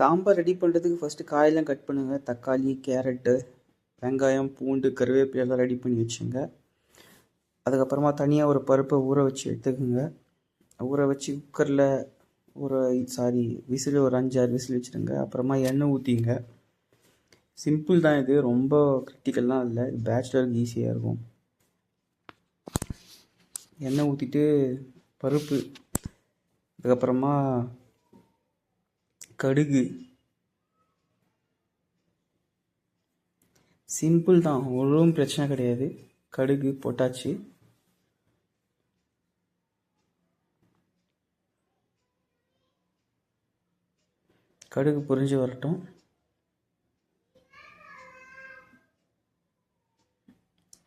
Sambar ready பண்ணுறதுக்கு first காயெல்லாம் cut பண்ணுங்கள். தக்காளி, கேரட்டு, வெங்காயம், பூண்டு, கருவேப்பிலை எல்லாம் ரெடி பண்ணி வச்சுங்க. அதுக்கப்புறமா தனியாக ஒரு பருப்பை ஊற வச்சு எடுத்துக்கோங்க. ஊற வச்சு குக்கரில் விசில் ஒரு 5-6 விசில் வச்சுருங்க. அப்புறமா எண்ணெய் ஊற்றிங்க. சிம்பிள் தான் இது, ரொம்ப கிரிட்டிக்கல்லாம் இல்லை. இது பேச்சுலருக்கு ஈஸியாக இருக்கும். எண்ணெய் ஊற்றிட்டு பருப்பு, அதுக்கப்புறமா கடுகு, சிம்பிள் தான், ஒன்றும் பிரச்சனை கிடையாது. கடுகு போட்டாச்சு. கடுகு பொரிஞ்சு வரட்டும்.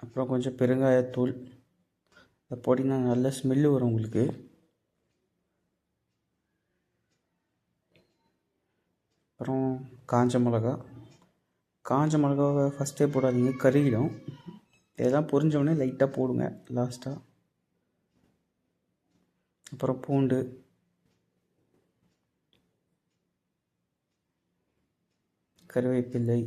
அப்புறம் கொஞ்சம் பெருங்காயத்தூள் அதை போட்டிங்கன்னா நல்ல ஸ்மெல்லு வரும் உங்களுக்கு. அப்புறம் காஞ்ச மிளகாவை ஃபஸ்ட்டே போடாதீங்க, கருகிடும். இதெல்லாம் பொரிஞ்சோடனே லைட்டாக போடுங்க லாஸ்ட்டாக. அப்புறம் பூண்டு, கருவேப்பிலை,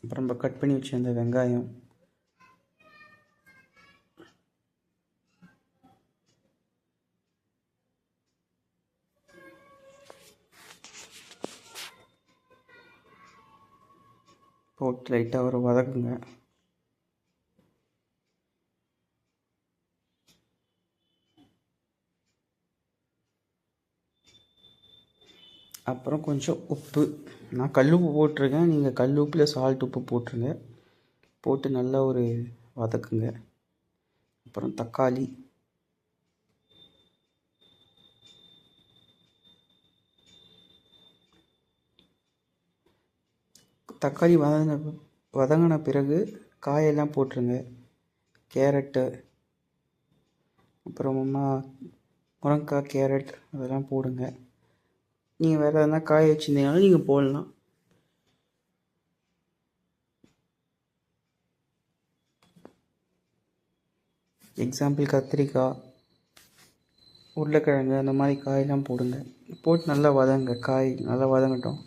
அப்புறம் நம்ம கட் பண்ணி வச்சிருந்த வெங்காயம், போட்டு லைட்டாக ஒரு வதக்குங்க. அப்புறம் கொஞ்சம் உப்பு, நான் கல் உப்பு போட்டிருக்கேன், நீங்கள் கல் உப்பில் சால்ட் உப்பு போட்டுருங்க. போட்டு நல்லா ஒரு வதக்குங்க. அப்புறம் தக்காளி, வதங்கின பிறகு காயெல்லாம் போட்டுருங்க. கேரட்டு, அப்புறமா முருங்கைக்காய், கேரட் அதெல்லாம் போடுங்க. நீங்கள் வேறு எதனா காய வச்சுருந்தீங்கனாலும் நீங்கள் போடலாம். எக்ஸாம்பிள் கத்திரிக்காய், உருளைக்கிழங்கு அந்த மாதிரி காயெல்லாம் போடுங்க. போட்டு நல்லா வதங்க, காய் நல்லா வதங்கட்டும்.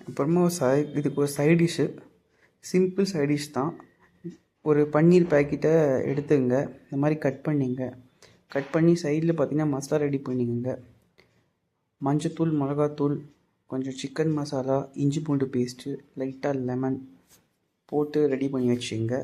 அப்புறமா இதுக்கு ஒரு side dish, simple side dish தான். ஒரு பன்னீர் பேக்கெட்டை எடுத்துங்க. இந்த மாதிரி கட் பண்ணிங்க. கட் பண்ணி சைடில் பார்த்தீங்கன்னா மசாலா ரெடி பண்ணிக்கோங்க. மஞ்சத்தூள், மிளகாத்தூள், கொஞ்சம் சிக்கன் மசாலா, இஞ்சி பூண்டு பேஸ்ட்டு, லைட்டாக லெமன் போட்டு ரெடி பண்ணி வச்சுங்க.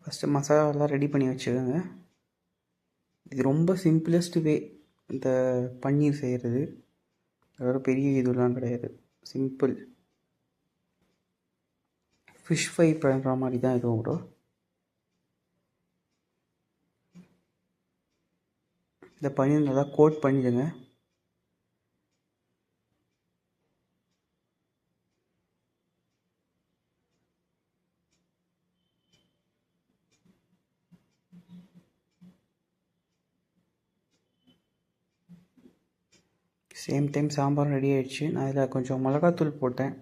ஃபஸ்ட்டு மசாலாலாம் ரெடி பண்ணி வச்சுக்கோங்க. இது ரொம்ப சிம்பிளஸ்ட் வே இந்த பன்னீர் செய்கிறது. அதோட பெரிய இதெல்லாம் கிடையாது, சிம்பிள். ஃபிஷ் ஃப்ரை பண்ணுற மாதிரி தான் இதுவும் வரும். இந்த பன்னீர் நல்லா கோட் பண்ணிடுங்க. சேம் டைம் சாம்பார் ரெடி ஆகிடுச்சு. நான் இதில் கொஞ்சம் மிளகாத்தூள் போட்டேன்.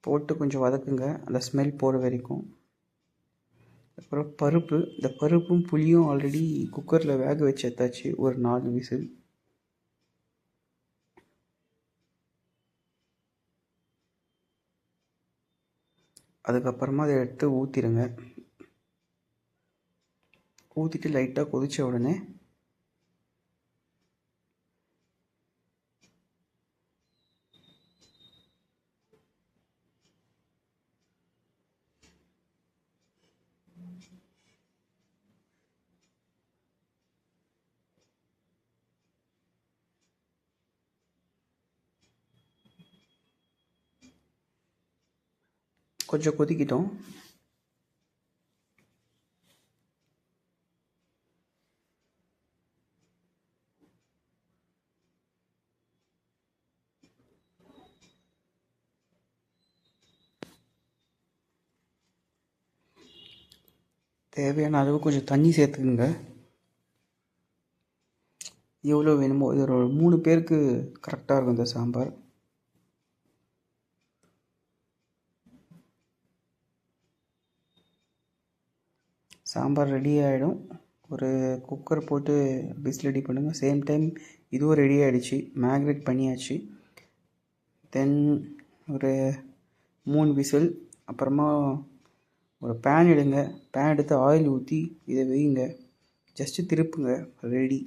போட்டு கொஞ்சம் வதக்குங்க, அந்த ஸ்மெல் போகிற வரைக்கும். அப்புறம் பருப்பு, இந்த பருப்பும் புளியும் ஆல்ரெடி குக்கரில் வேக வச்சு எடுத்தாச்சு, ஒரு 4 விசில். அதுக்கப்புறமா அதை எடுத்து ஊற்றிடுங்க. ஊற்றிட்டு லைட்டாக கொதித்த உடனே கொஞ்சம் கொதிக்கிட்டோம். தேவையான அளவு கொஞ்சம் தண்ணி சேர்த்துக்குங்க. எவ்வளோ வேணுமோ, இது ஒரு 3 பேருக்கு கரெக்டாக இருக்கும் இந்த சாம்பார். சாம்பார் ரெடி ஆகிடும். ஒரு குக்கர் போட்டு விசில் ரெடி பண்ணுங்கள். சேம் டைம் இதுவும் ரெடி ஆகிடுச்சு, மேக்னேட் பண்ணியாச்சு. தென் ஒரு 3 விசில். அப்புறமா ஒரு பேன் எடுங்க. பேன் எடுத்து ஆயில் ஊற்றி இதை வைங்க. ஜஸ்ட்டு திருப்புங்க, ரெடி.